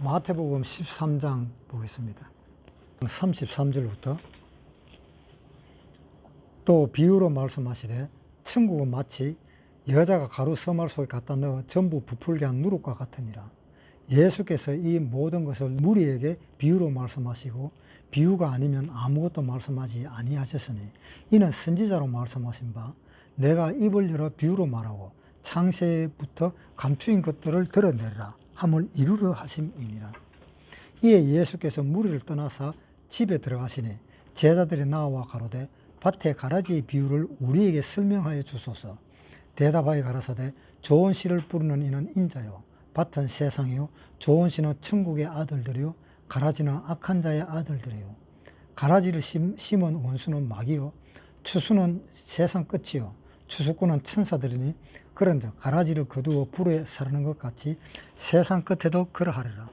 마태복음 13장 보겠습니다. 33절부터 또 비유로 말씀하시되 천국은 마치 여자가 가루 서말 속에 갖다 넣어 전부 부풀게 한 누룩과 같으니라. 예수께서 이 모든 것을 무리에게 비유로 말씀하시고 비유가 아니면 아무것도 말씀하지 아니하셨으니 이는 선지자로 말씀하신 바 내가 입을 열어 비유로 말하고 창세부터 감추인 것들을 드러내리라 함을 이루려 하심이니라. 이에 예수께서 무리를 떠나사 집에 들어가시니 제자들이 나와 가로되 밭에 가라지의 비유를 우리에게 설명하여 주소서. 대답하여 가라사대 좋은 씨를 뿌리는 이는 인자요 밭은 세상이요 좋은 씨는 천국의 아들들이요 가라지는 악한 자의 아들들이요. 가라지를 심은 원수는 마귀요 추수는 세상 끝이요 추수꾼은 천사들이니 그런즉 가라지를 거두어 불에 사르는 것 같이 세상 끝에도 그러하리라.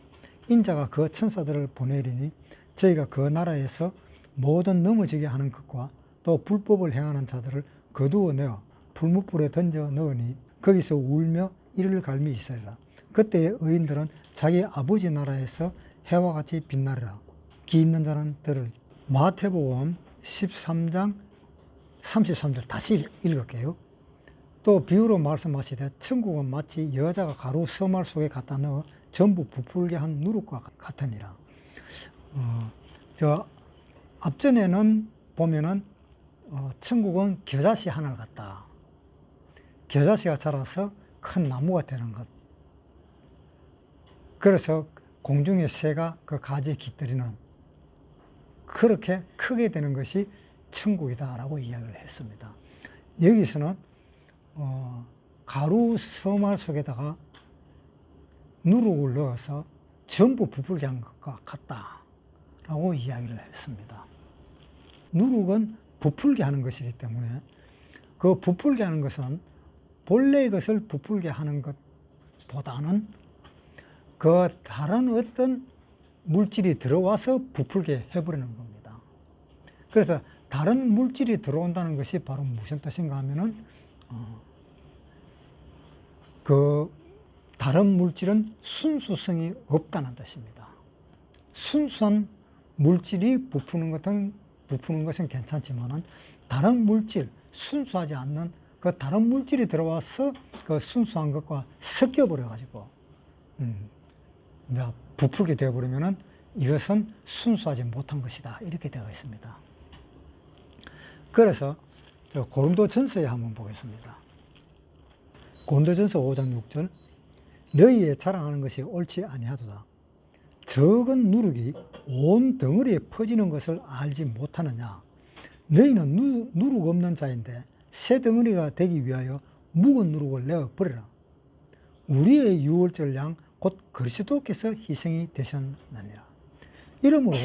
인자가 그 천사들을 보내리니 저희가 그 나라에서 모든 넘어지게 하는 것과 또 불법을 행하는 자들을 거두어 내어 불못불에 던져 넣으니 거기서 울며 이를 갈미 있으리라. 그때의 의인들은 자기 아버지 나라에서 해와 같이 빛나리라. 귀 있는 자는 들을. 마태복음 13장 33절 다시 읽을게요. 또 비유로 말씀하시되 천국은 마치 여자가 가루 서말 속에 갖다 넣어 전부 부풀게 한 누룩과 같으니라. 앞전에는 보면은 천국은 겨자씨 하나를 갖다 겨자씨가 자라서 큰 나무가 되는 것. 그래서 공중의 새가 그 가지에 깃들이는 그렇게 크게 되는 것이 천국이다라고 이야기를 했습니다. 여기서는 가루 서말 속에다가 누룩을 넣어서 전부 부풀게 한 것과 같다라고 이야기를 했습니다. 누룩은 부풀게 하는 것이기 때문에 그 부풀게 하는 것은 본래의 것을 부풀게 하는 것보다는 그 다른 어떤 물질이 들어와서 부풀게 해버리는 겁니다. 그래서 다른 물질이 들어온다는 것이 바로 무슨 뜻인가 하면은 그 다른 물질은 순수성이 없다는 뜻입니다. 순수한 물질이 부푸는 것은 괜찮지만은 다른 물질, 순수하지 않는 그 다른 물질이 들어와서 그 순수한 것과 섞여버려가지고 부풀게 되어버리면은 이것은 순수하지 못한 것이다. 이렇게 되어 있습니다. 그래서 고린도전서에 한번 보겠습니다. 고린도전서 5장 6절 너희의 자랑하는 것이 옳지 아니하도다. 적은 누룩이 온 덩어리에 퍼지는 것을 알지 못하느냐. 너희는 누룩 없는 자인데 새 덩어리가 되기 위하여 묵은 누룩을 내어 버리라. 우리의 유월절 양 곧 그리스도께서 희생이 되셨느니라. 이러므로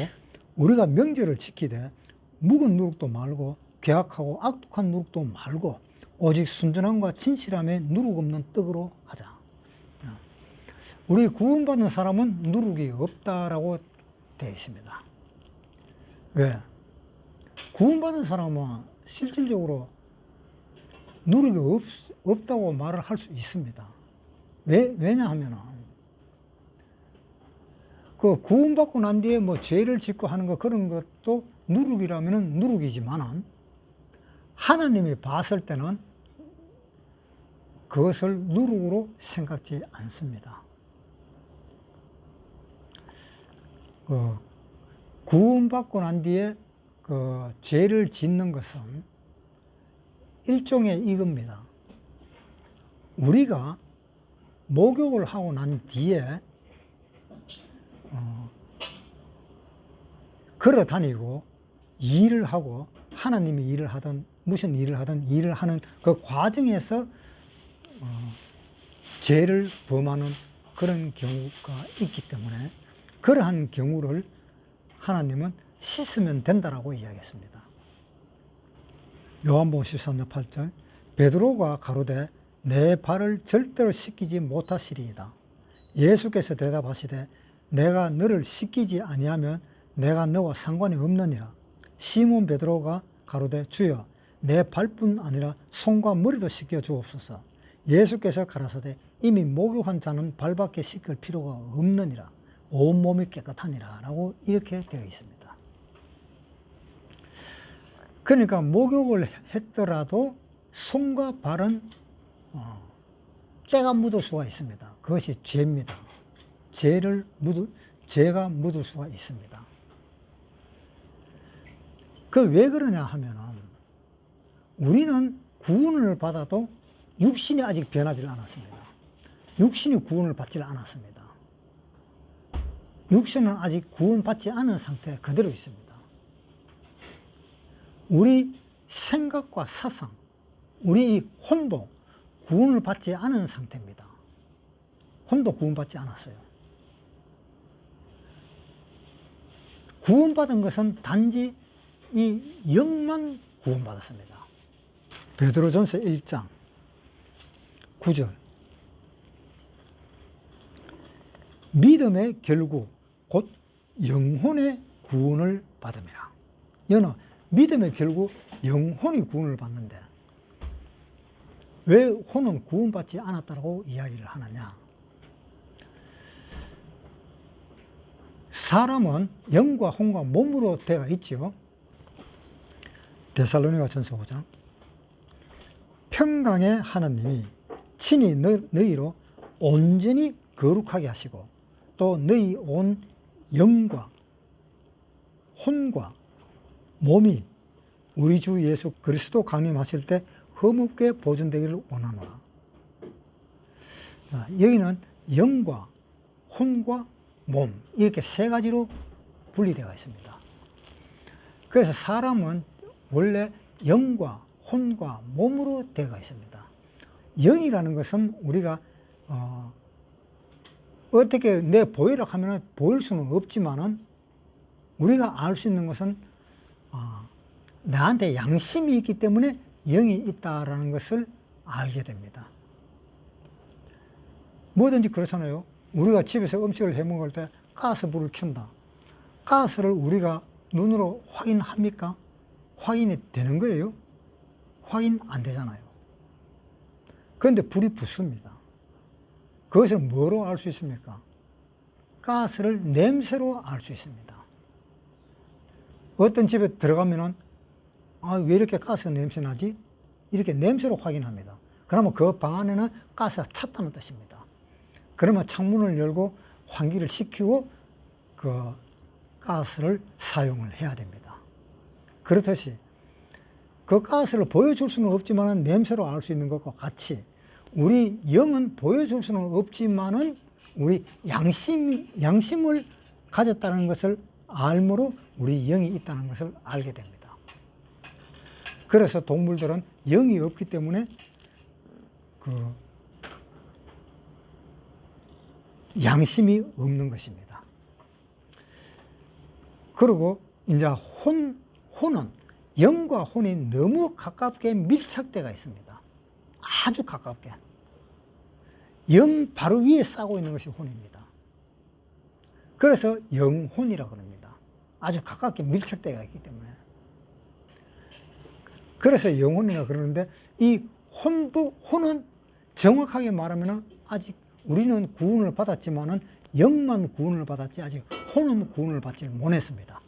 우리가 명절을 지키되 묵은 누룩도 말고 괴악하고 악독한 누룩도 말고 오직 순전함과 진실함에 누룩 없는 떡으로 하자. 우리 구원받는 사람은 누룩이 없다라고 되어 있습니다. 왜? 구원받는 사람은 실질적으로 누룩이 없다고 말을 할 수 있습니다. 왜냐하면 그 구원받고 난 뒤에 뭐 죄를 짓고 하는 거 그런 것도 누룩이라면은 누룩이지만은 하나님이 봤을 때는 그것을 누룩으로 생각지 않습니다. 구원받고 난 뒤에 그 죄를 짓는 것은 일종의 이겁니다. 우리가 목욕을 하고 난 뒤에 걸어 다니고 일을 하고 하나님이 일을 하든 무슨 일을 하든 일을 하는 그 과정에서 죄를 범하는 그런 경우가 있기 때문에 그러한 경우를 하나님은 씻으면 된다라고 이야기했습니다. 요한복음 13장 8절 베드로가 가로되 내 발을 절대로 씻기지 못하시리이다. 예수께서 대답하시되 내가 너를 씻기지 아니하면 내가 너와 상관이 없느니라. 시몬 베드로가 가로되 주여 내 발뿐 아니라 손과 머리도 씻겨 주옵소서. 예수께서 가라사대 이미 목욕한 자는 발밖에 씻길 필요가 없느니라. 온몸이 깨끗하니라 라고 이렇게 되어 있습니다. 그러니까 목욕을 했더라도 손과 발은 때가 묻을 수가 있습니다. 그것이 죄입니다. 죄가 묻을 수가 있습니다. 그 왜 그러냐 하면은 우리는 구원을 받아도 육신이 아직 변하지 않았습니다. 육신이 구원을 받지 않았습니다. 육신은 아직 구원받지 않은 상태 그대로 있습니다. 우리 생각과 사상, 우리 이 혼도 구원을 받지 않은 상태입니다. 혼도 구원받지 않았어요. 구원받은 것은 단지 이 영만 구원받았습니다. 베드로전서 1장 9절 믿음의 결국 곧 영혼의 구원을 받음이라. 여는 믿음의 결국 영혼이 구원을 받는데 왜 혼은 구원받지 않았다고 이야기를 하느냐? 사람은 영과 혼과 몸으로 되어 있죠. 데살로니가 전서 5장 평강의 하나님이 친히 너희로 온전히 거룩하게 하시고 또 너희 온 영과 혼과 몸이 우리 주 예수 그리스도 강림하실 때 흠없게 보존되기를 원하노라. 여기는 영과 혼과 몸 이렇게 세 가지로 분리되어 있습니다. 그래서 사람은 원래 영과 혼과 몸으로 되어 있습니다. 영이라는 것은 우리가 어떻게 내 보이라 하면 보일 수는 없지만은 우리가 알 수 있는 것은 나한테 양심이 있기 때문에 영이 있다라는 것을 알게 됩니다. 뭐든지 그렇잖아요. 우리가 집에서 음식을 해 먹을 때 가스불을 켠다. 가스를 우리가 눈으로 확인합니까? 확인이 되는 거예요? 확인 안 되잖아요. 그런데 불이 붙습니다. 그것을 뭐로 알 수 있습니까? 가스를 냄새로 알 수 있습니다. 어떤 집에 들어가면은 왜 이렇게 가스 냄새 나지? 이렇게 냄새로 확인합니다. 그러면 그 방 안에는 가스가 찼다는 뜻입니다. 그러면 창문을 열고 환기를 시키고 그 가스를 사용을 해야 됩니다. 그렇듯이 그 가스를 보여줄 수는 없지만 냄새로 알 수 있는 것과 같이 우리 영은 보여줄 수는 없지만은 우리 양심을 가졌다는 것을 알므로 우리 영이 있다는 것을 알게 됩니다. 그래서 동물들은 영이 없기 때문에 그 양심이 없는 것입니다. 그리고 이제 혼은 영과 혼이 너무 가깝게 밀착되어 있습니다. 아주 가깝게. 영 바로 위에 싸고 있는 것이 혼입니다. 그래서 영혼이라고 합니다. 아주 가깝게 밀착되어 있기 때문에. 그래서 영혼이라고 그러는데 이 혼은 정확하게 말하면 아직 우리는 구원을 받았지만은 영만 구원을 받았지 아직 혼은 구원을 받지 못했습니다.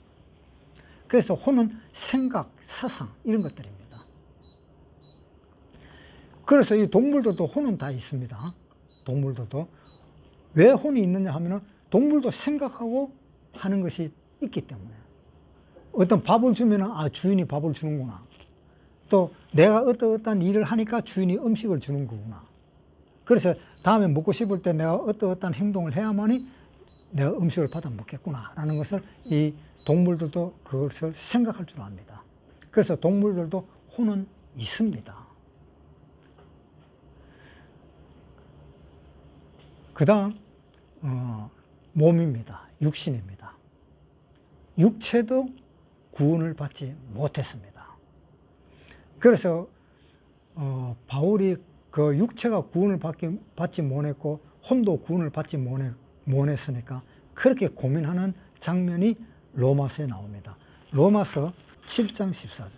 그래서 혼은 생각, 사상 이런 것들입니다. 그래서 이 동물들도 혼은 다 있습니다. 동물들도 왜 혼이 있느냐 하면은 동물도 생각하고 하는 것이 있기 때문에 어떤 밥을 주면은 주인이 밥을 주는구나. 또 내가 어떠한 일을 하니까 주인이 음식을 주는 거구나. 그래서 다음에 먹고 싶을 때 내가 어떠한 행동을 해야만이 내가 음식을 받아 먹겠구나 라는 것을 이 동물들도 그것을 생각할 줄 압니다. 그래서 동물들도 혼은 있습니다. 그 다음 몸입니다. 육신입니다. 육체도 구원을 받지 못했습니다. 그래서 바울이 그 육체가 구원을 받지 못했고 혼도 구원을 받지 못했으니까 그렇게 고민하는 장면이 로마서에 나옵니다. 로마서 7장 14절.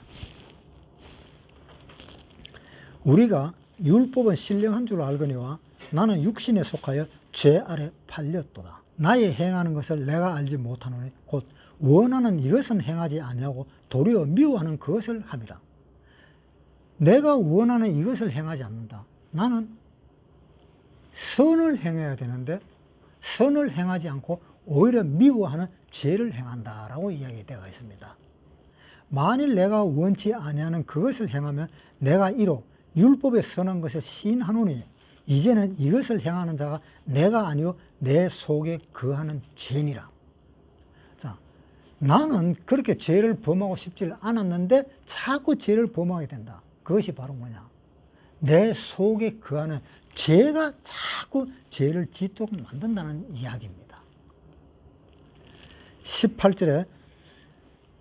우리가 율법은 신령한 줄 알거니와 나는 육신에 속하여 죄 아래 팔렸도다. 나의 행하는 것을 내가 알지 못하노니 곧 원하는 이것은 행하지 아니하고 도리어 미워하는 그것을 함이라. 내가 원하는 이것을 행하지 않는다. 나는 선을 행해야 되는데 선을 행하지 않고 오히려 미워하는 죄를 행한다라고 이야기되어 있습니다. 만일 내가 원치 아니하는 그것을 행하면 내가 이로 율법에 선한 것을 시인하노니 이제는 이것을 행하는 자가 내가 아니요 내 속에 거하는 죄니라. 자, 나는 그렇게 죄를 범하고 싶지 않았는데 자꾸 죄를 범하게 된다. 그것이 바로 뭐냐? 내 속에 거하는 죄가 자꾸 죄를 짓도록 만든다는 이야기입니다. 18절에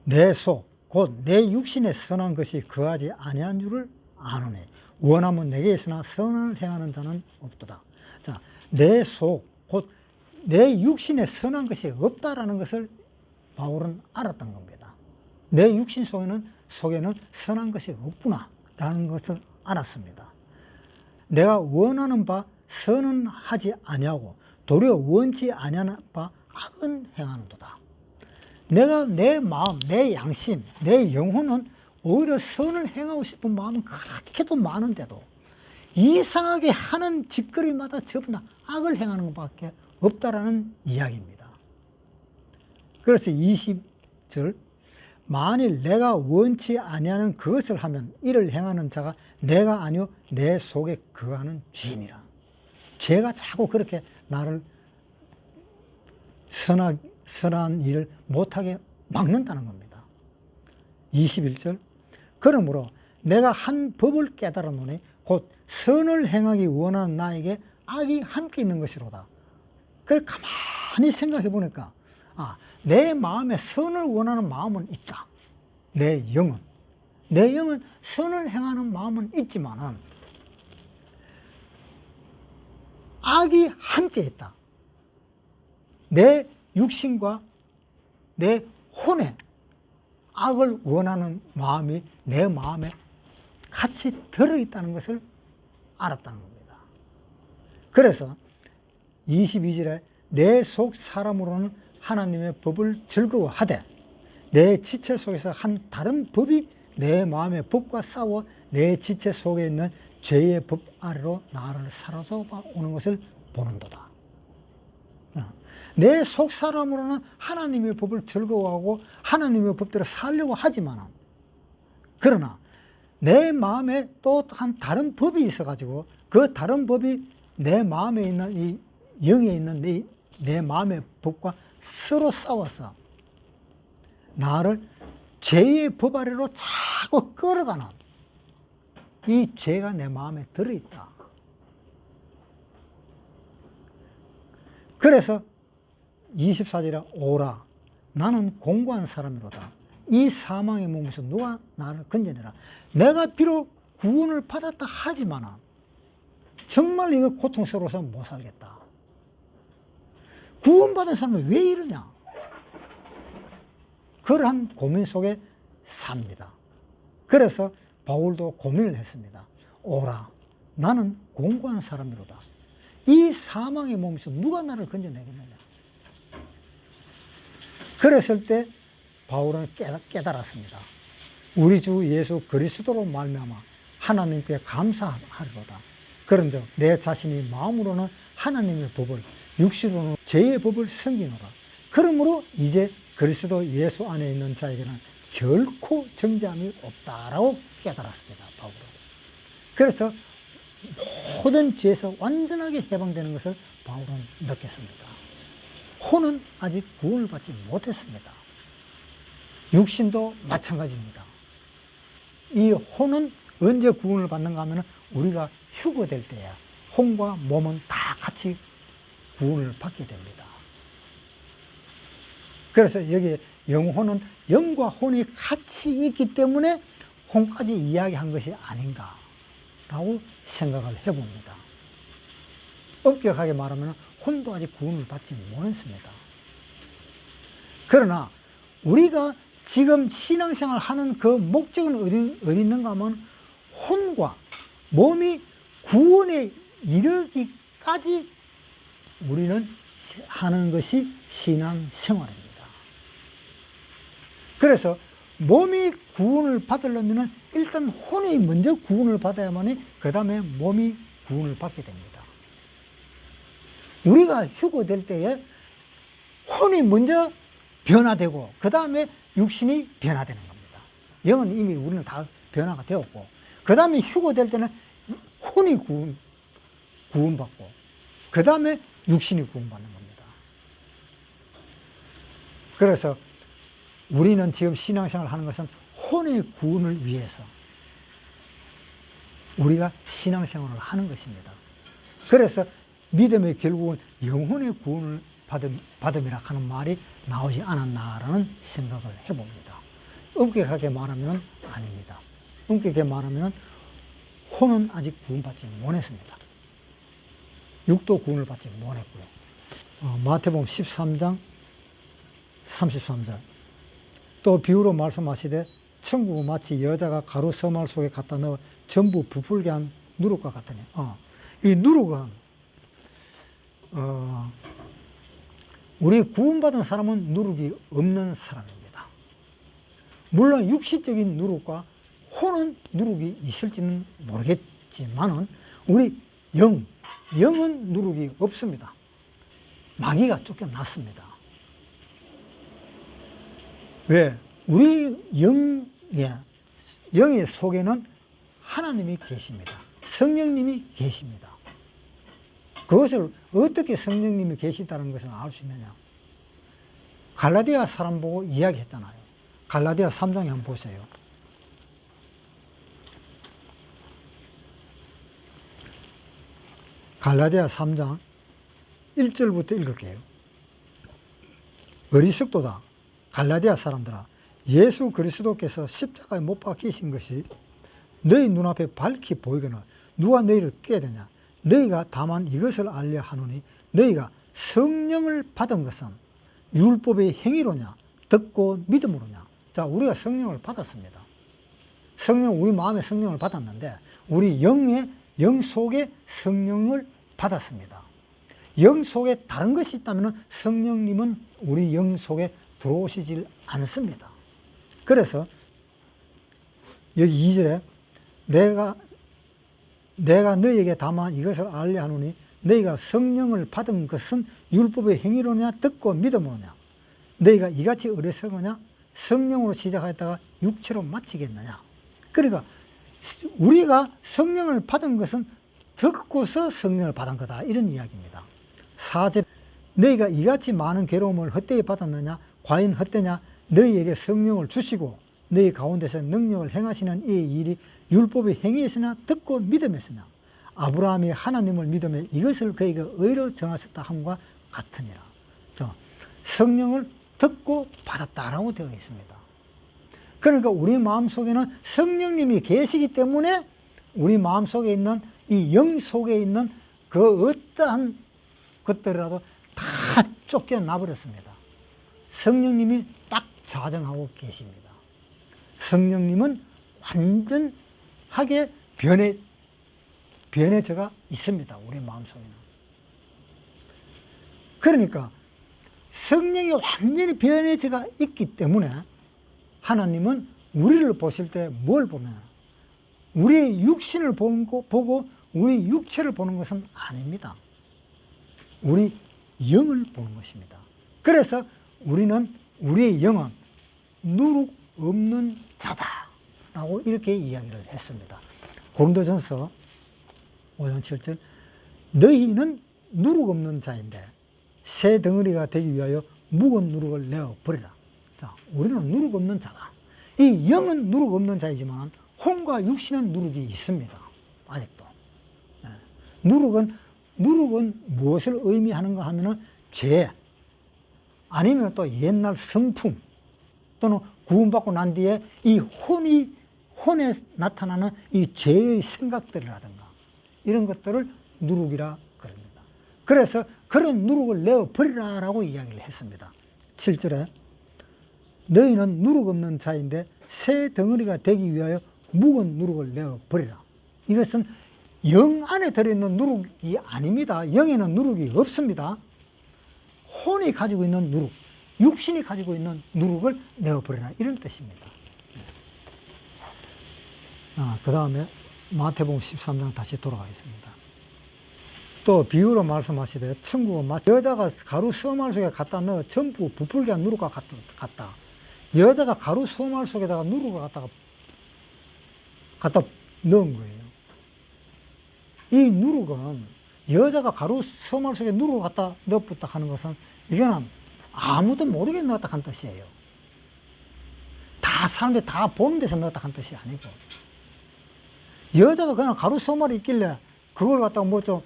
내 속, 곧 내 육신에 선한 것이 거하지 아니한 줄을 아노니 원하면 내게 있으나 선을 행하는 자는 없도다. 자, 내 속, 곧 내 육신에 선한 것이 없다라는 것을 바울은 알았던 겁니다. 내 육신 속에는 선한 것이 없구나라는 것을 알았습니다. 내가 원하는 바 선은 하지 아니하고 도리어 원치 아니하는 바 악은 행하는도다. 내가 내 마음, 내 양심, 내 영혼은 오히려 선을 행하고 싶은 마음은 그렇게도 많은데도 이상하게 하는 짓거리마다 전부 다 악을 행하는 것밖에 없다라는 이야기입니다. 그래서 20절 만일 내가 원치 아니하는 그것을 하면 이를 행하는 자가 내가 아니요 내 속에 거하는 죄니라. 죄가 자꾸 그렇게 나를 선한 일을 못하게 막는다는 겁니다. 21절 그러므로 내가 한 법을 깨달았노니 곧 선을 행하기 원하는 나에게 악이 함께 있는 것이로다. 그래서 가만히 생각해 보니까 내 마음에 선을 원하는 마음은 있다. 내 영은 선을 행하는 마음은 있지만은 악이 함께 있다. 내 육신과 내 혼에 악을 원하는 마음이 내 마음에 같이 들어있다는 것을 알았다는 겁니다. 그래서 22절에 내 속 사람으로는 하나님의 법을 즐거워하되 내 지체 속에서 한 다른 법이 내 마음의 법과 싸워 내 지체 속에 있는 죄의 법 아래로 나를 사로잡아 오는 것을 보는도다. 내 속 사람으로는 하나님의 법을 즐거워하고 하나님의 법대로 살려고 하지만 그러나 내 마음에 또 한 다른 법이 있어가지고 그 다른 법이 내 마음에 있는 이 영에 있는 내 마음의 법과 서로 싸워서 나를 죄의 법 아래로 자꾸 끌어가는 이 죄가 내 마음에 들어있다. 그래서 24절에 오라 나는 공고한 사람이로다. 이 사망의 몸에서 누가 나를 건져내라. 내가 비록 구원을 받았다 하지만 정말 이거 고통스러워서 못 살겠다. 구원받은 사람은 왜 이러냐? 그러한 고민 속에 삽니다. 그래서 바울도 고민을 했습니다. 오라 나는 공고한 사람이로다. 이 사망의 몸에서 누가 나를 건져내겠느냐? 그랬을 때 바울은 깨달았습니다. 우리 주 예수 그리스도로 말미암아 하나님께 감사하리로다. 그런즉 내 자신이 마음으로는 하나님의 법을 육신으로는 죄의 법을 섬기노라. 그러므로 이제 그리스도 예수 안에 있는 자에게는 결코 정죄함이 없다라고 깨달았습니다. 바울은. 그래서 모든 죄에서 완전하게 해방되는 것을 바울은 느꼈습니다. 혼은 아직 구원을 받지 못했습니다. 육신도 마찬가지입니다. 이 혼은 언제 구원을 받는가 하면 우리가 휴거될 때야 혼과 몸은 다 같이 구원을 받게 됩니다. 그래서 여기 영혼은 영과 혼이 같이 있기 때문에 혼까지 이야기한 것이 아닌가라고 생각을 해봅니다. 엄격하게 말하면 혼도 아직 구원을 받지 못했습니다. 그러나 우리가 지금 신앙생활 하는 그 목적은 어디 있는가 하면 혼과 몸이 구원에 이르기까지 우리는 하는 것이 신앙생활입니다. 그래서 몸이 구원을 받으려면 일단 혼이 먼저 구원을 받아야만이 그 다음에 몸이 구원을 받게 됩니다. 우리가 휴거될 때에 혼이 먼저 변화되고 그 다음에 육신이 변화되는 겁니다. 영은 이미 우리는 다 변화가 되었고 그 다음에 휴거될 때는 혼이 구원받고 그 다음에 육신이 구원받는 겁니다. 그래서 우리는 지금 신앙생활을 하는 것은 혼의 구원을 위해서 우리가 신앙생활을 하는 것입니다. 그래서 믿음의 결국은 영혼의 구원을 받음이라 하는 말이 나오지 않았나라는 생각을 해봅니다. 엄격하게 말하면 아닙니다. 엄격하게 말하면 혼은 아직 구원받지 못했습니다. 육도 구원을 받지 못했고요. 마태복음 13장 33절 또 비유로 말씀하시되 천국은 마치 여자가 가루 서말 속에 갖다 넣어 전부 부풀게 한 누룩과 같으니 이 누룩은 우리 구원받은 사람은 누룩이 없는 사람입니다. 물론 육신적인 누룩과 혼은 누룩이 있을지는 모르겠지만은 우리 영은 누룩이 없습니다. 마귀가 쫓겨났습니다. 왜? 우리 영의 속에는 하나님이 계십니다. 성령님이 계십니다. 그것을 어떻게 성령님이 계시다는 것을 알 수 있느냐? 갈라디아 사람 보고 이야기했잖아요. 갈라디아 3장에 한번 보세요. 갈라디아 3장 1절부터 읽을게요. 어리석도다. 갈라디아 사람들아, 예수 그리스도께서 십자가에 못 박히신 것이 너희 눈앞에 밝히 보이거나 누가 너희를 깨드냐? 너희가 다만 이것을 알려 하노니 너희가 성령을 받은 것은 율법의 행위로냐 듣고 믿음으로냐. 자, 우리가 성령을 받았습니다. 우리 마음에 성령을 받았는데 우리 영 속에 성령을 받았습니다. 영 속에 다른 것이 있다면 성령님은 우리 영 속에 들어오시질 않습니다. 그래서 여기 2절에 내가 너희에게 다만 이것을 알려 하노니 너희가 성령을 받은 것은 율법의 행위로냐 듣고 믿음으로냐. 너희가 이같이 어리석으냐 성령으로 시작하였다가 육체로 마치겠느냐. 그러니까 우리가 성령을 받은 것은 듣고서 성령을 받은 거다, 이런 이야기입니다. 4절 너희가 이같이 많은 괴로움을 헛되이 받았느냐. 과연 헛되냐. 너희에게 성령을 주시고 너희 가운데서 능력을 행하시는 이 일이 율법의 행위에서나 듣고 믿음에서나 아브라함이 하나님을 믿음에 이것을 그에게 의로 정하셨다 함과 같으니라. 성령을 듣고 받았다라고 되어 있습니다. 그러니까 우리 마음속에는 성령님이 계시기 때문에 우리 마음속에 있는 이 영 속에 있는 그 어떠한 것들이라도 다 쫓겨나 버렸습니다. 성령님이 딱 자정하고 계십니다. 성령님은 완전하게 변해져가 있습니다. 우리 마음속에는. 그러니까 성령이 완전히 변해져가 있기 때문에 하나님은 우리를 보실 때 뭘 보면 우리의 육신을 보고 우리 육체를 보는 것은 아닙니다. 우리 영을 보는 것입니다. 그래서 우리의 영은 누룩 없는 자다라고 이렇게 이야기를 했습니다. 고린도전서 5장 7절 너희는 누룩 없는 자인데 새 덩어리가 되기 위하여 묵은 누룩을 내어 버리라. 자, 우리는 누룩 없는 자다. 이 영은 누룩 없는 자이지만 혼과 육신은 누룩이 있습니다. 아직도. 누룩은 무엇을 의미하는가 하면은 죄, 아니면 또 옛날 성품, 또는 구원받고 난 뒤에 이 혼에 나타나는 이 죄의 생각들이라든가 이런 것들을 누룩이라 그럽니다. 그래서 그런 누룩을 내어 버리라라고 이야기를 했습니다. 7절에 너희는 누룩 없는 자인데 새 덩어리가 되기 위하여 묵은 누룩을 내어 버리라. 이것은 영 안에 들어있는 누룩이 아닙니다. 영에는 누룩이 없습니다. 혼이 가지고 있는 누룩, 육신이 가지고 있는 누룩을 내어버리라, 이런 뜻입니다. 그 다음에 마태복음 13장 다시 돌아가겠습니다. 또 비유로 말씀하시되 천국은 마치 여자가 가루 수어말 속에 갖다 넣어 전부 부풀게 한 누룩과 같다. 여자가 가루 수어말 속에다가 누룩을 갖다 넣은 거예요. 이 누룩은, 여자가 가루 수어말 속에 누룩을 갖다 넣었다 하는 것은, 이거는 아무도 모르게 넣었다 한 뜻이에요. 다 사람들이 다 보는 데서 넣었다 한 뜻이 아니고, 여자가 그냥 가루 수어말이 있길래 그걸 갖다가 뭐 좀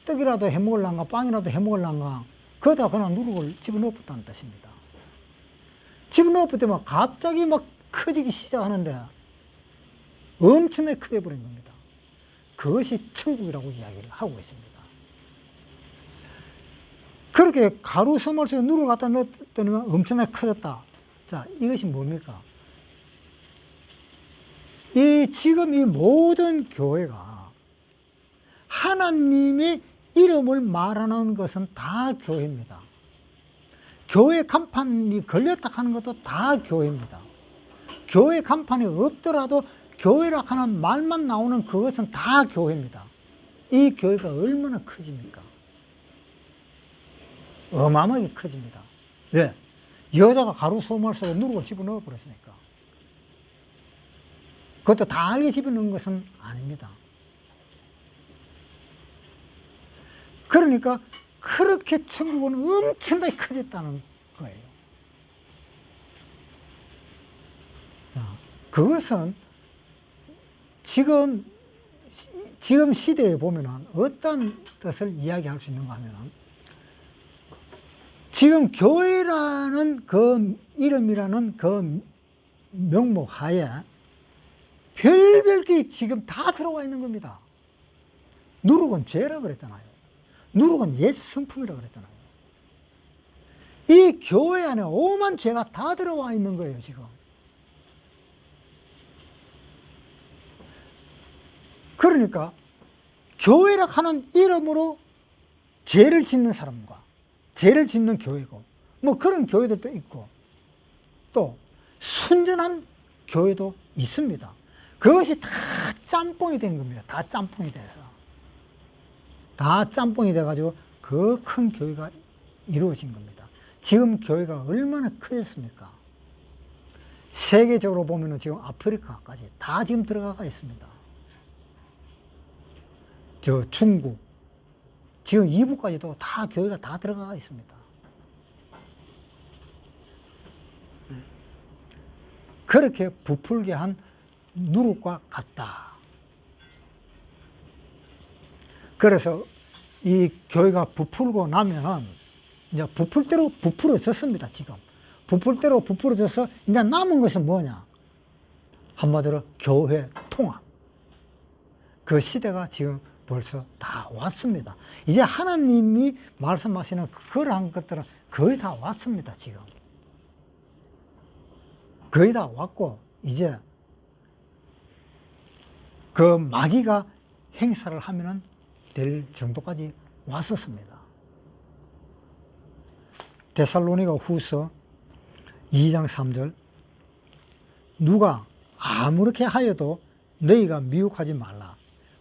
떡이라도 해 먹을란가 빵이라도 해 먹을란가 거기다 그냥 누룩을 집어넣었다는 뜻입니다. 집어넣었더니 갑자기 막 커지기 시작하는데 엄청나게 크게 버린 겁니다. 그것이 천국이라고 이야기를 하고 있습니다. 그렇게 가루 수어말 속에 누룩을 갖다 넣었더니 엄청나게 커졌다. 자, 이것이 뭡니까? 지금 이 모든 교회가 하나님의 이름을 말하는 것은 다 교회입니다. 교회 간판이 걸렸다 하는 것도 다 교회입니다. 교회 간판이 없더라도 교회라 하는 말만 나오는 그것은 다 교회입니다. 이 교회가 얼마나 커집니까? 어마어마하게 커집니다. 왜? 여자가 가루 수어말 속에 누룩을 집어넣어 버렸으니까. 그것도 다 알게 집어넣은 것은 아닙니다. 그러니까 그렇게 천국은 엄청나게 커졌다는 거예요. 자, 그것은 지금 시대에 보면은 어떤 뜻을 이야기할 수 있는가 하면은, 지금 교회라는 그 이름이라는 그 명목 하에 별별 게 지금 다 들어와 있는 겁니다. 누룩은 죄라 그랬잖아요. 누룩은 옛 성품이라 그랬잖아요. 이 교회 안에 오만 죄가 다 들어와 있는 거예요, 지금. 그러니까 교회라 하는 이름으로 죄를 짓는 사람과 죄를 짓는 교회고, 뭐 그런 교회들도 있고, 또 순전한 교회도 있습니다. 그것이 다 짬뽕이 된 겁니다. 다 짬뽕이 돼서. 다 짬뽕이 돼가지고 그 큰 교회가 이루어진 겁니다. 지금 교회가 얼마나 커졌습니까? 세계적으로 보면은 지금 아프리카까지 다 지금 들어가 있습니다. 저 중국, 지금 이북까지도 다 교회가 다 들어가 있습니다. 그렇게 부풀게 한 누룩과 같다. 그래서 이 교회가 부풀고 나면은 이제 부풀 대로 부풀어졌습니다, 지금. 부풀 대로 부풀어져서 이제 남은 것은 뭐냐? 한마디로 교회 통합. 그 시대가 지금 벌써 다 왔습니다. 이제 하나님이 말씀하시는 그러한 것들은 거의 다 왔습니다, 지금. 거의 다 왔고, 이제 그 마귀가 행사를 하면은 될 정도까지 왔었습니다. 데살로니가 후서 2장 3절, 누가 아무렇게 하여도 너희가 미혹하지 말라.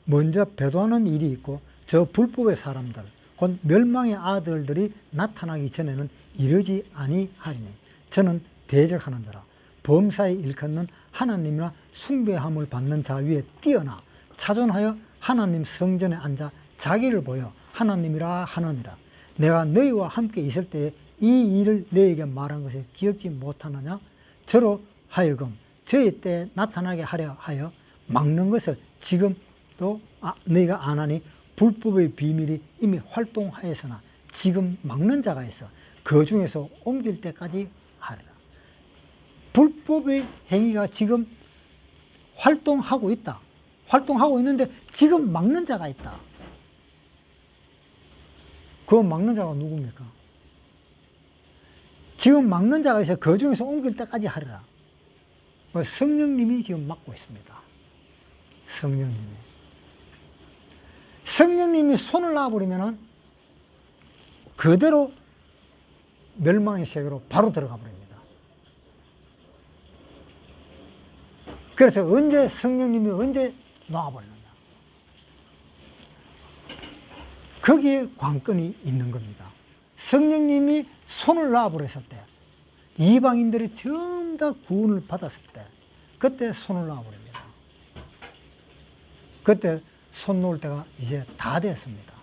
먼저 배도하는 일이 있고 저 불법의 사람들 곧 멸망의 아들들이 나타나기 전에는 이르지 아니하리니 저는 대적하는 자라. 범사에 일컫는 하나님이나 숭배함을 받는 자 위에 뛰어나 차존하여 하나님 성전에 앉아 자기를 보여 하나님이라 하느니라. 내가 너희와 함께 있을 때에 이 일을 너희에게 말한 것을 기억지 못하느냐? 저로 하여금 저희 때에 나타나게 하려 하여 막는 것을 지금도 너희가 안 하니 불법의 비밀이 이미 활동하였으나 지금 막는 자가 있어 그 중에서 옮길 때까지 하리라. 불법의 행위가 지금 활동하고 있다. 활동하고 있는데 지금 막는 자가 있다. 그 막는 자가 누굽니까? 지금 막는 자가 있어 그 중에서 옮길 때까지 하리라. 성령님이 지금 막고 있습니다. 성령님이 손을 놔버리면은 그대로 멸망의 세계로 바로 들어가 버립니다. 그래서 언제 성령님이 언제 놔버리느냐. 거기에 관건이 있는 겁니다. 성령님이 손을 놔버렸을 때, 이방인들이 전부 다 구원을 받았을 때, 그때 손을 놔버립니다. 그때 손 놓을 때가 이제 다 됐습니다.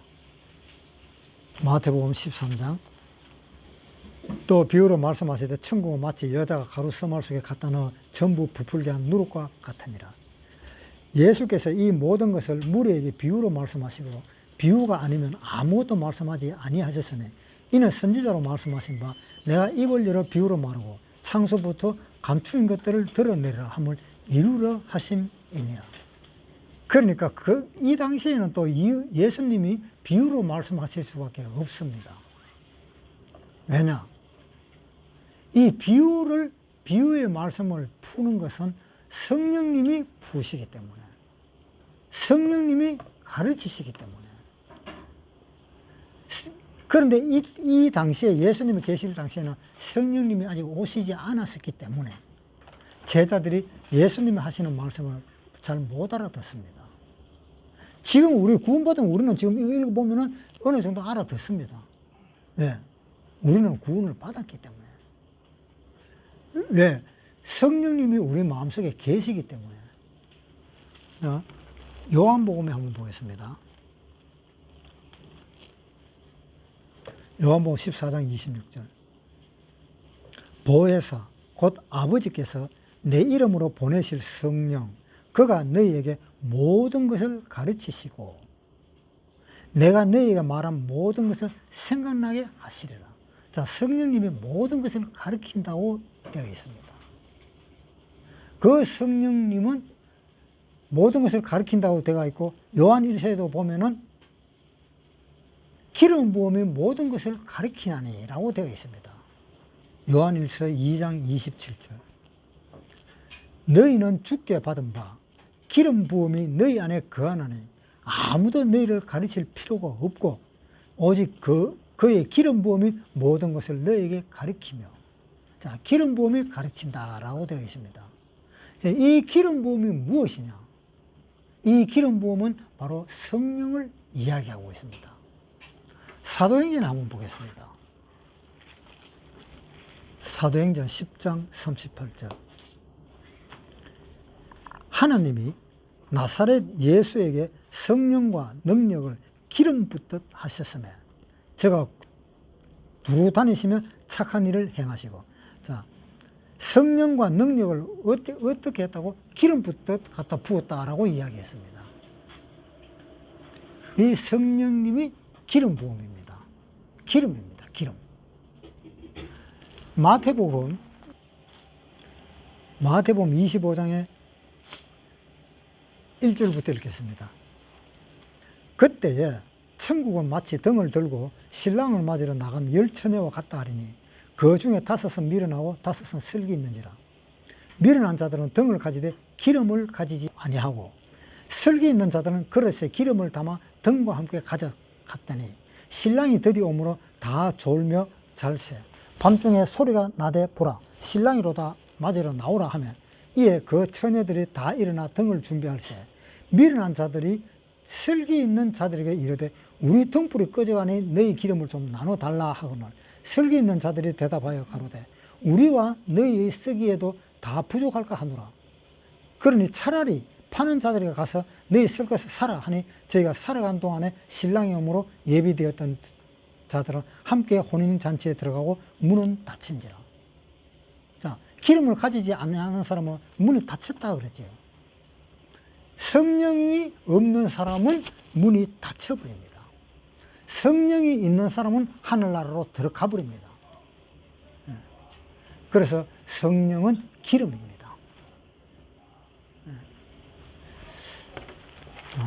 마태복음 13장. 또 비유로 말씀하시되 천국은 마치 여자가 가루 서말 속에 갖다 넣어 전부 부풀게 한 누룩과 같으니라. 예수께서 이 모든 것을 무리에게 비유로 말씀하시고 비유가 아니면 아무것도 말씀하지 아니하셨으니 이는 선지자로 말씀하신 바 내가 입을 열어 비유로 말하고 창소부터 감추인 것들을 드러내리라 함을 이루려 하심이니라. 그러니까 이 당시에는 또 예수님이 비유로 말씀하실 수밖에 없습니다. 왜냐? 이 비유의 말씀을 푸는 것은 성령님이 푸시기 때문에, 성령님이 가르치시기 때문에. 그런데 이 당시에, 예수님이 계실 당시에는 성령님이 아직 오시지 않았었기 때문에 제자들이 예수님이 하시는 말씀을 잘 못 알아듣습니다. 지금 우리 구원받은 우리는 지금 이거 읽어보면 어느 정도 알아듣습니다. 왜? 우리는 구원을 받았기 때문에. 왜? 성령님이 우리 마음속에 계시기 때문에. 요한복음에 한번 보겠습니다. 요한복음 14장 26절. 보혜사 곧 아버지께서 내 이름으로 보내실 성령 그가 너희에게 모든 것을 가르치시고 내가 너희에게 말한 모든 것을 생각나게 하시리라. 자, 성령님이 모든 것을 가르친다고 되어 있습니다. 그 성령님은 모든 것을 가르친다고 되어 있고, 요한 1서에도 보면은 기름 부음이 모든 것을 가르치나니라고 되어 있습니다. 요한 1서 2장 27절. 너희는 주께 받은 바 기름 부음이 너희 안에 거하나니 아무도 너희를 가르칠 필요가 없고 오직 그의 기름 부음이 모든 것을 너희에게 가르치며. 자, 기름 부음이 가르친다라고 되어 있습니다. 이 기름 부음이 무엇이냐? 이 기름 부음은 바로 성령을 이야기하고 있습니다. 사도행전 한번 보겠습니다. 사도행전 10장 38절. 하나님이 나사렛 예수에게 성령과 능력을 기름 붓듯 하셨으며 제가 두루 다니시며 착한 일을 행하시고. 자, 성령과 능력을 어떻게 했다고? 기름 붓듯 갖다 부었다라고 이야기했습니다. 이 성령님이 기름 부음입니다. 기름입니다. 기름. 마태복음 25장에 1절부터 읽겠습니다. 그때에 천국은 마치 등을 들고 신랑을 맞으러 나간 열 처녀와 같다 하리니 그 중에 5은 미련하고 5은 슬기 있는지라. 미련한 자들은 등을 가지되 기름을 가지지 아니하고 슬기 있는 자들은 그릇에 기름을 담아 등과 함께 가져갔더니 신랑이 드디어 오므로 다 졸며 잘세. 밤중에 소리가 나되 보라 신랑이로다 맞으러 나오라 하면 이에 그 처녀들이 다 일어나 등을 준비할세. 미련한 자들이 슬기 있는 자들에게 이르되 우리 등불이 꺼져가니 너희 기름을 좀 나눠달라 하거늘 슬기 있는 자들이 대답하여 가로되 우리와 너희의 쓰기에도 다 부족할까 하노라. 그러니 차라리 파는 자들에게 가서 너희 쓸 것을 사라 하니 저희가 살아간 동안에 신랑이 오므로 예비되었던 자들은 함께 혼인잔치에 들어가고 문은 닫힌지라. 자, 기름을 가지지 않는 사람은 문이 닫혔다 그랬지요. 성령이 없는 사람은 문이 닫혀버립니다. 성령이 있는 사람은 하늘나라로 들어가 버립니다. 그래서 성령은 기름입니다.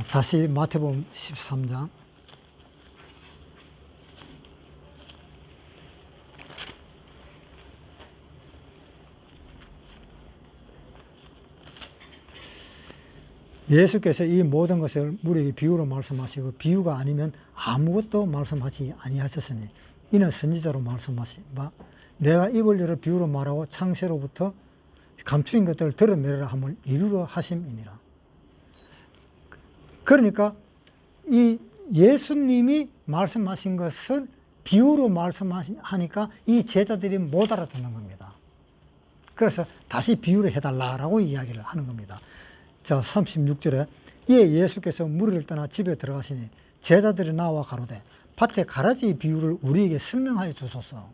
다시 마태복음 13장. 예수께서 이 모든 것을 우리에게 비유로 말씀하시고 비유가 아니면 아무것도 말씀하지 아니하셨으니 이는 선지자로 말씀하신 바 내가 입을 열어 비유로 말하고 창세로부터 감추인 것들을 드러내라 함을 이루려 하심이니라. 그러니까 이 예수님이 말씀하신 것을 비유로 말씀하니까 이 제자들이 못 알아듣는 겁니다. 그래서 다시 비유를 해달라고 이야기를 하는 겁니다. 자, 36절에 이에 예수께서 무리를 떠나 집에 들어가시니 제자들이 나와 가로되 밭에 가라지 비유를 우리에게 설명하여 주소서.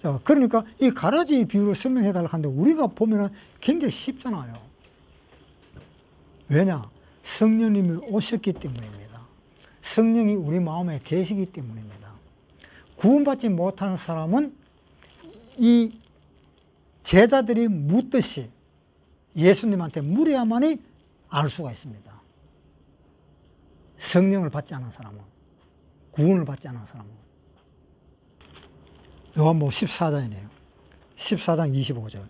자, 그러니까 이 가라지 비유를 설명해 달라고 하는데 우리가 보면 굉장히 쉽잖아요. 왜냐? 성령님이 오셨기 때문입니다. 성령이 우리 마음에 계시기 때문입니다. 구원받지 못한 사람은 이 제자들이 묻듯이 예수님한테 물어야만이 알 수가 있습니다. 성령을 받지 않은 사람은, 구원을 받지 않은 사람은. 요한복음 14장이네요. 14장 25절.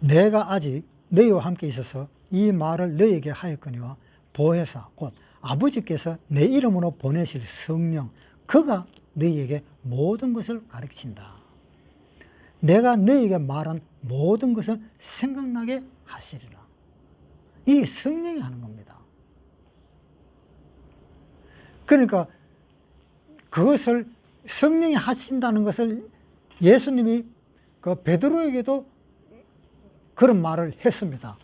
내가 아직 너희와 함께 있어서 이 말을 너희에게 하였거니와 보혜사 곧 아버지께서 내 이름으로 보내실 성령 그가 너희에게 모든 것을 가르친다. 내가 너희에게 말한 모든 것을 생각나게 하시리라. 이 성령이 하는 겁니다. 그러니까 그것을 성령이 하신다는 것을 예수님이 그 베드로에게도 그런 말을 했습니다.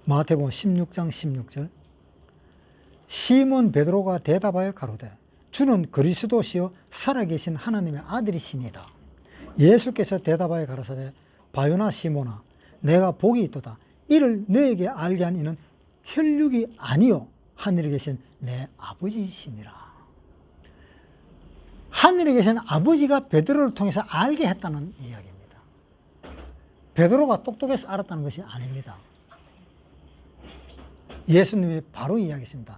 마태복음 16장 16절. 시몬 베드로가 대답하여 가로되 주는 그리스도시요 살아계신 하나님의 아들이시니이다. 예수께서 대답하여 가라사대 바요나 시몬아 내가 복이 있도다. 이를 너에게 알게 한 이는 혈육이 아니요 하늘에 계신 내 아버지이시니라. 하늘에 계신 아버지가 베드로를 통해서 알게 했다는 이야기입니다. 베드로가 똑똑해서 알았다는 것이 아닙니다. 예수님이 바로 이야기했습니다.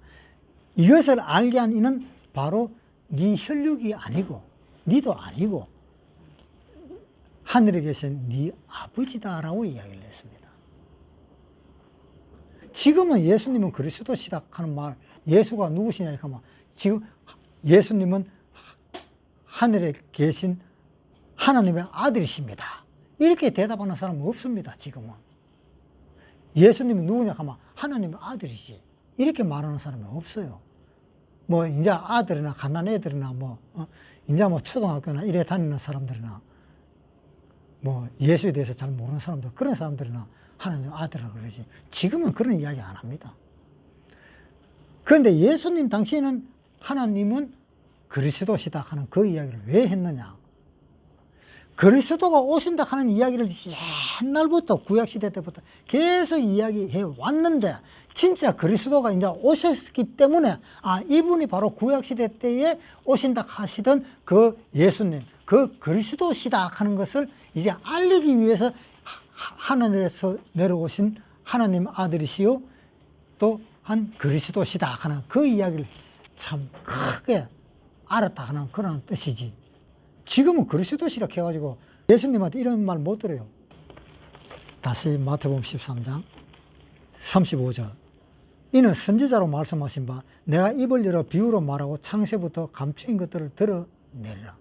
이것을 알게 한 이는 바로 네 혈육이 아니고 네도 아니고 하늘에 계신 네 아버지다라고 이야기를 했습니다. 지금은 예수님은 그리스도시다 하는 말, 예수가 누구시냐 하면 지금 예수님은 하늘에 계신 하나님의 아들이십니다. 이렇게 대답하는 사람은 없습니다. 지금은. 예수님이 누구냐 하면 하나님의 아들이지. 이렇게 말하는 사람은 없어요. 뭐 이제 아들이나 갓난 애들이나 이제 초등학교나 이래 다니는 사람들이나 뭐 예수에 대해서 잘 모르는 사람들, 그런 사람들이나 하나님의 아들이라고 그러지. 지금은 그런 이야기 안 합니다. 그런데 예수님 당시에는 하나님은 그리스도시다 하는 그 이야기를 왜 했느냐? 그리스도가 오신다 하는 이야기를 옛날부터 구약시대 때부터 계속 이야기해 왔는데 진짜 그리스도가 이제 오셨기 때문에 이분이 바로 구약시대 때에 오신다 하시던 그 예수님, 그 그리스도시다 하는 것을 이제 알리기 위해서 하늘에서 내려오신 하나님 아들이시요 또 한 그리스도시다 하는 그 이야기를 참 크게 알았다 하는 그런 뜻이지. 지금은 그리스도시라 해가지고 예수님한테 이런 말 못 들어요. 다시 마태복음 13장 35절. 이는 선지자로 말씀하신 바 내가 입을 열어 비유로 말하고 창세부터 감추인 것들을 드러내리라.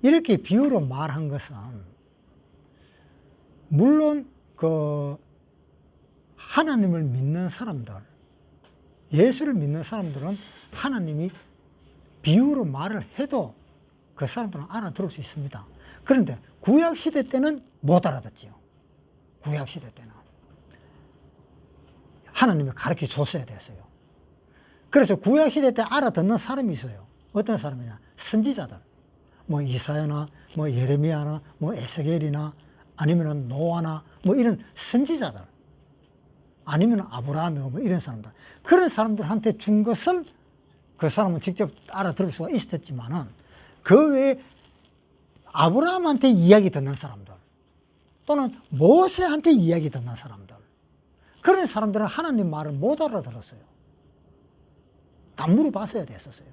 이렇게 비유로 말한 것은 물론 그 하나님을 믿는 사람들, 예수를 믿는 사람들은 하나님이 비유로 말을 해도 그 사람들은 알아들을 수 있습니다. 그런데 구약시대 때는 못 알아듣지요. 구약시대 때는. 하나님이 가르쳐 줬어야 됐어요. 그래서 구약시대 때 알아듣는 사람이 있어요. 어떤 사람이냐? 선지자들. 뭐 이사야나, 뭐 예레미야나, 뭐 에스겔이나, 아니면 노아나, 뭐 이런 선지자들. 아니면 아브라함이나 뭐 이런 사람들. 그런 사람들한테 준 것은 그 사람은 직접 알아들을 수가 있었지만은 그 외에 아브라함한테 이야기 듣는 사람들 또는 모세한테 이야기 듣는 사람들 그런 사람들은 하나님 말을 못 알아들었어요. 다 물어봤어야 됐었어요.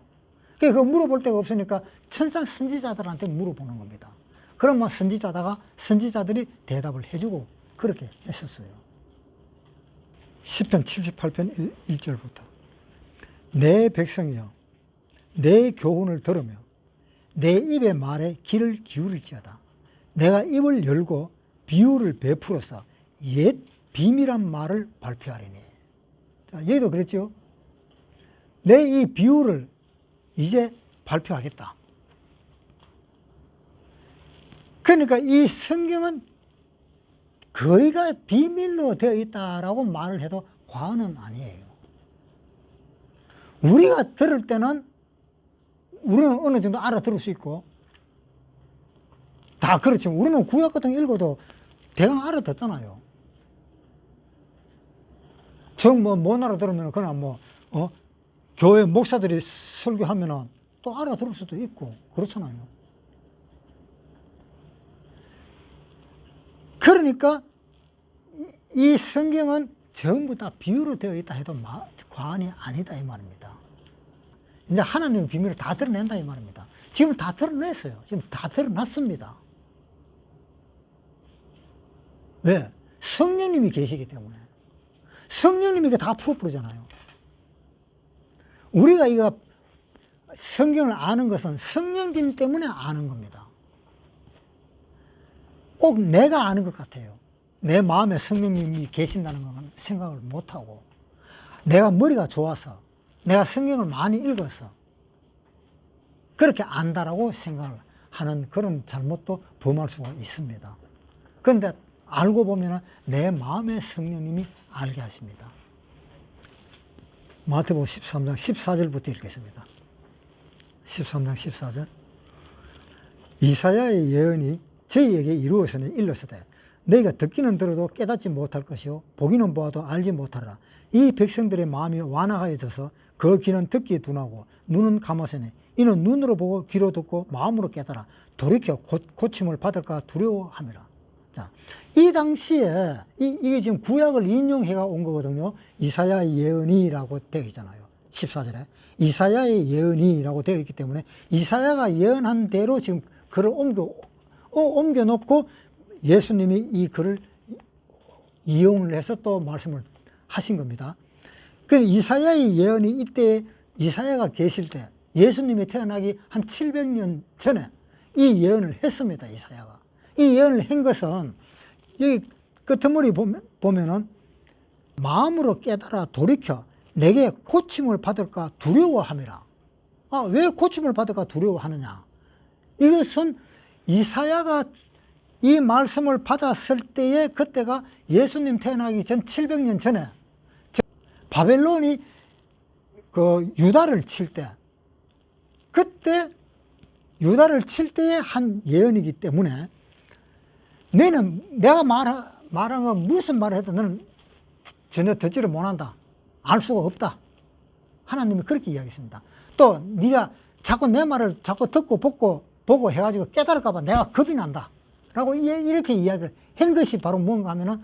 그러니까 그 물어볼 데가 없으니까 천상 선지자들한테 물어보는 겁니다. 그러면 선지자들이 대답을 해주고 그렇게 했었어요. 시편 78편 1절부터 내 백성이여 내 교훈을 들으며 내 입의 말에 귀를 기울일지어다. 내가 입을 열고 비유를 베풀어서 옛 비밀한 말을 발표하리니. 자, 여기도 그랬죠. 내 이 비유를 이제 발표하겠다. 그러니까 이 성경은 거의가 비밀로 되어 있다라고 말을 해도 과언은 아니에요. 우리가 들을 때는 우리는 어느 정도 알아들을 수 있고 다 그렇지만 우리는 구약 같은 거 읽어도 대강 알아듣잖아요. 못 알아들으면 그냥 교회 목사들이 설교하면은 또 알아들을 수도 있고 그렇잖아요. 그러니까 이 성경은 전부 다 비유로 되어 있다 해도 과언이 아니다 이 말입니다. 이제 하나님의 비밀을 다 드러낸다 이 말입니다. 지금 다 드러냈어요. 지금 다 드러났습니다. 왜? 성령님이 계시기 때문에. 성령님이 다 풀어버리잖아요. 우리가 이거 성경을 아는 것은 성령님 때문에 아는 겁니다. 꼭 내가 아는 것 같아요. 내 마음에 성령님이 계신다는 건 생각을 못하고 내가 머리가 좋아서 내가 성경을 많이 읽어서 그렇게 안다라고 생각을 하는 그런 잘못도 범할 수가 있습니다. 그런데 알고 보면 내 마음의 성령님이 알게 하십니다. 마태복음 13장 14절부터 읽겠습니다. 13장 14절 이사야의 예언이 저희에게 이루어서는 일렀으되 너희가 듣기는 들어도 깨닫지 못할 것이요 보기는 보아도 알지 못하리라. 이 백성들의 마음이 완악해져서 그 귀는 듣기에 둔하고 눈은 감았으니 이는 눈으로 보고 귀로 듣고 마음으로 깨달아 돌이켜 고침을 받을까 두려워함이라. 자, 이 당시에 이게 지금 구약을 인용해가 온 거거든요. 이사야의 예언이라고 되어 있잖아요. 14절에 이사야의 예언이라고 되어 있기 때문에 이사야가 예언한 대로 지금 글을 옮겨 놓고 예수님이 이 글을 이용을 해서 또 말씀을 하신 겁니다. 그 이사야의 예언이 이때 이사야가 계실 때 예수님이 태어나기 한 700년 전에 이 예언을 했습니다. 이사야가. 이 예언을 한 것은 여기 끝머리 보면은 마음으로 깨달아 돌이켜 내게 고침을 받을까 두려워함이라. 왜 고침을 받을까 두려워하느냐? 이것은 이사야가 이 말씀을 받았을 때에 그때가 예수님 태어나기 전 700년 전에 바벨론이 그 유다를 칠 때 그때 유다를 칠 때의 한 예언이기 때문에 너는 내가 말한 건 무슨 말을 해도 너는 전혀 듣지를 못한다. 알 수가 없다. 하나님이 그렇게 이야기했습니다. 또 네가 자꾸 내 말을 자꾸 듣고 보고 해가지고 깨달을까 봐 내가 겁이 난다. 라고 이렇게 이야기를 한 것이 바로 뭔가 하면은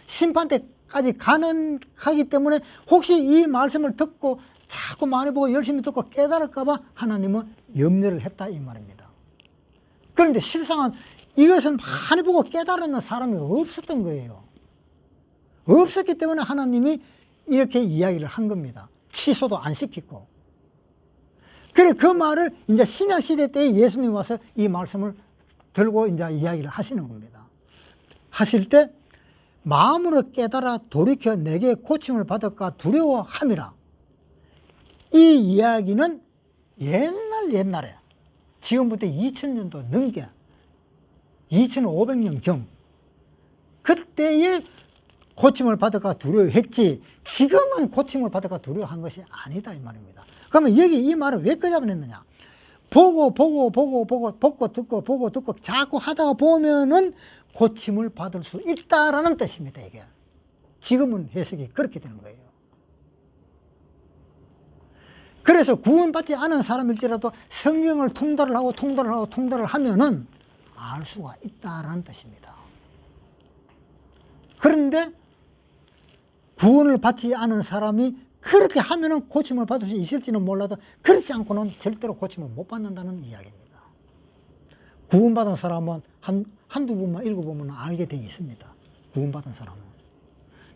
심판 때까지 가기 때문에 혹시 이 말씀을 듣고 자꾸 많이 보고 열심히 듣고 깨달을까 봐 하나님은 염려를 했다 이 말입니다. 그런데 실상은 이것은 많이 보고 깨달은 사람이 없었던 거예요. 없었기 때문에 하나님이 이렇게 이야기를 한 겁니다. 취소도 안 시키고. 그래 그 말을 이제 신약시대 때 예수님 와서 이 말씀을 들고 이제 이야기를 하시는 겁니다. 하실 때 마음으로 깨달아 돌이켜 내게 고침을 받을까 두려워함이라. 이 이야기는 옛날에 지금부터 2000년도 넘게 2500년경 그때에 고침을 받을까 두려워했지 지금은 고침을 받을까 두려워한 것이 아니다 이 말입니다. 그러면 여기 이 말을 왜 끄잡아냈느냐? 보고 듣고 자꾸 하다가 보면은 고침을 받을 수 있다라는 뜻입니다. 이게 지금은 해석이 그렇게 되는 거예요. 그래서 구원받지 않은 사람일지라도 성경을 통달을 하면은 알 수가 있다라는 뜻입니다. 그런데 구원을 받지 않은 사람이 그렇게 하면은 고침을 받을 수 있을지는 몰라도 그렇지 않고는 절대로 고침을 못 받는다는 이야기입니다. 구원받은 사람은 한두 번만 읽어보면 알게 되어 있습니다. 구원받은 사람은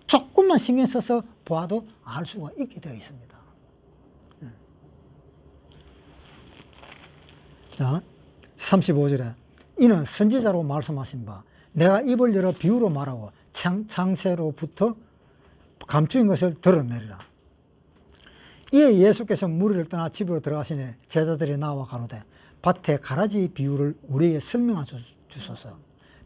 조금만 신경 써서 봐도 알 수가 있게 되어 있습니다. 자, 35절에 이는 선지자로 말씀하신 바 내가 입을 열어 비유로 말하고 창세로부터 감추인 것을 드러내리라. 이에 예수께서 무리를 떠나 집으로 들어가시니 제자들이 나와 가로되 밭에 가라지 비유를 우리에게 설명하여 주소서.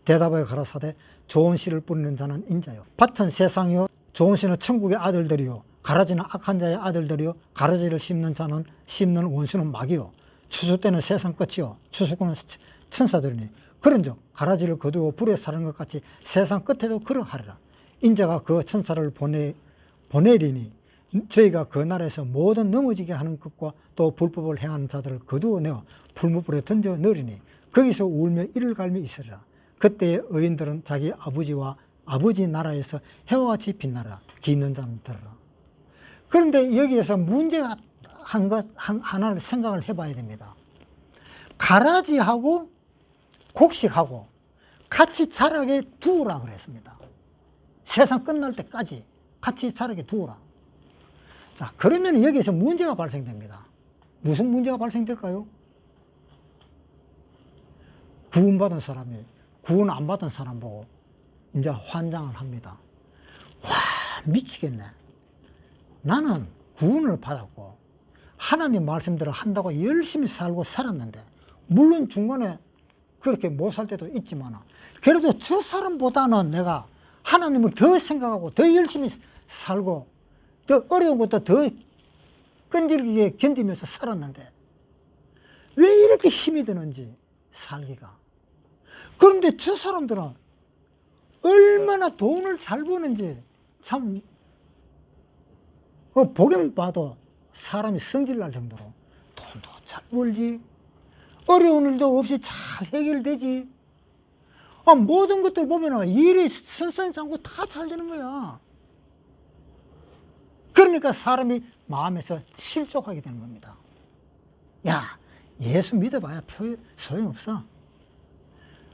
대답하여 가라사대 좋은 씨를 뿌리는 자는 인자요 밭은 세상이요 좋은 씨는 천국의 아들들이요 가라지는 악한 자의 아들들이요 가라지를 심는 자는 심는 원수는 마귀요 추수 때는 세상 끝이요 추수꾼은 천사들이니 그런즉 가라지를 거두어 불에 사는 것 같이 세상 끝에도 그러하리라. 인자가 그 천사를 보내리니 저희가 그 나라에서 모든 넘어지게 하는 것과 또 불법을 행하는 자들을 거두어내어 풀무불에 던져 넣으리니 거기서 울며 이를 갈며 있으리라. 그때의 의인들은 자기 아버지와 아버지 나라에서 해와 같이 빛나라. 귀 있는 자는 들으라. 그런데 여기에서 문제가 하나를 생각을 해봐야 됩니다. 가라지하고 곡식하고 같이 자라게 두으라 그랬습니다. 세상 끝날 때까지 같이 자라게 두으라. 자, 그러면 여기에서 문제가 발생됩니다. 무슨 문제가 발생될까요? 구원받은 사람이 구원 안 받은 사람 보고 이제 환장을 합니다. 와, 미치겠네. 나는 구원을 받았고 하나님 말씀대로 한다고 열심히 살고 살았는데 물론 중간에 그렇게 못 살 때도 있지만 그래도 저 사람보다는 내가 하나님을 더 생각하고 더 열심히 살고 더 어려운 것도 더 끈질기게 견디면서 살았는데 왜 이렇게 힘이 드는지 살기가. 그런데 저 사람들은 얼마나 돈을 잘 버는지 참 보기만 봐도 사람이 성질날 정도로 돈도 잘 벌지 어려운 일도 없이 잘 해결되지. 모든 것들 보면 일이 선선하고 다 잘 되는 거야. 그러니까 사람이 마음에서 실족하게 되는 겁니다. 야, 예수 믿어봐야 소용없어.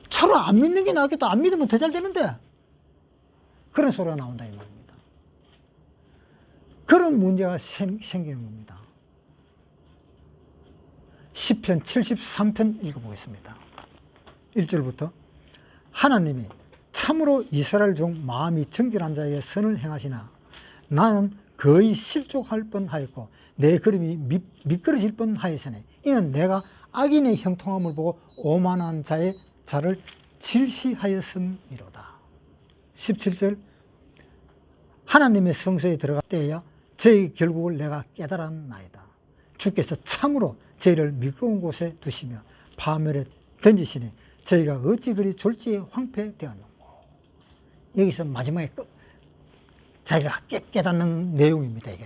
차로 안 믿는 게 낫겠다. 안 믿으면 더 잘 되는데. 그런 소리가 나온다 이 말입니다. 그런 문제가 생기는 겁니다. 시편 73편 읽어보겠습니다. 1절부터 하나님이 참으로 이스라엘 중 마음이 정결한 자에게 선을 행하시나 나는 거의 실족할 뻔하였고 내 걸음이 미끄러질 뻔하였으니 이는 내가 악인의 형통함을 보고 오만한 자를 질시하였음이로다. 17절 하나님의 성소에 들어갈 때야 저희 결국을 내가 깨달았나이다. 주께서 참으로 저희를 미끄러운 곳에 두시며 파멸에 던지시니 저희가 어찌 그리 졸지에 황폐되었는고. 여기서 마지막에 자기가 깨닫는 내용입니다. 이게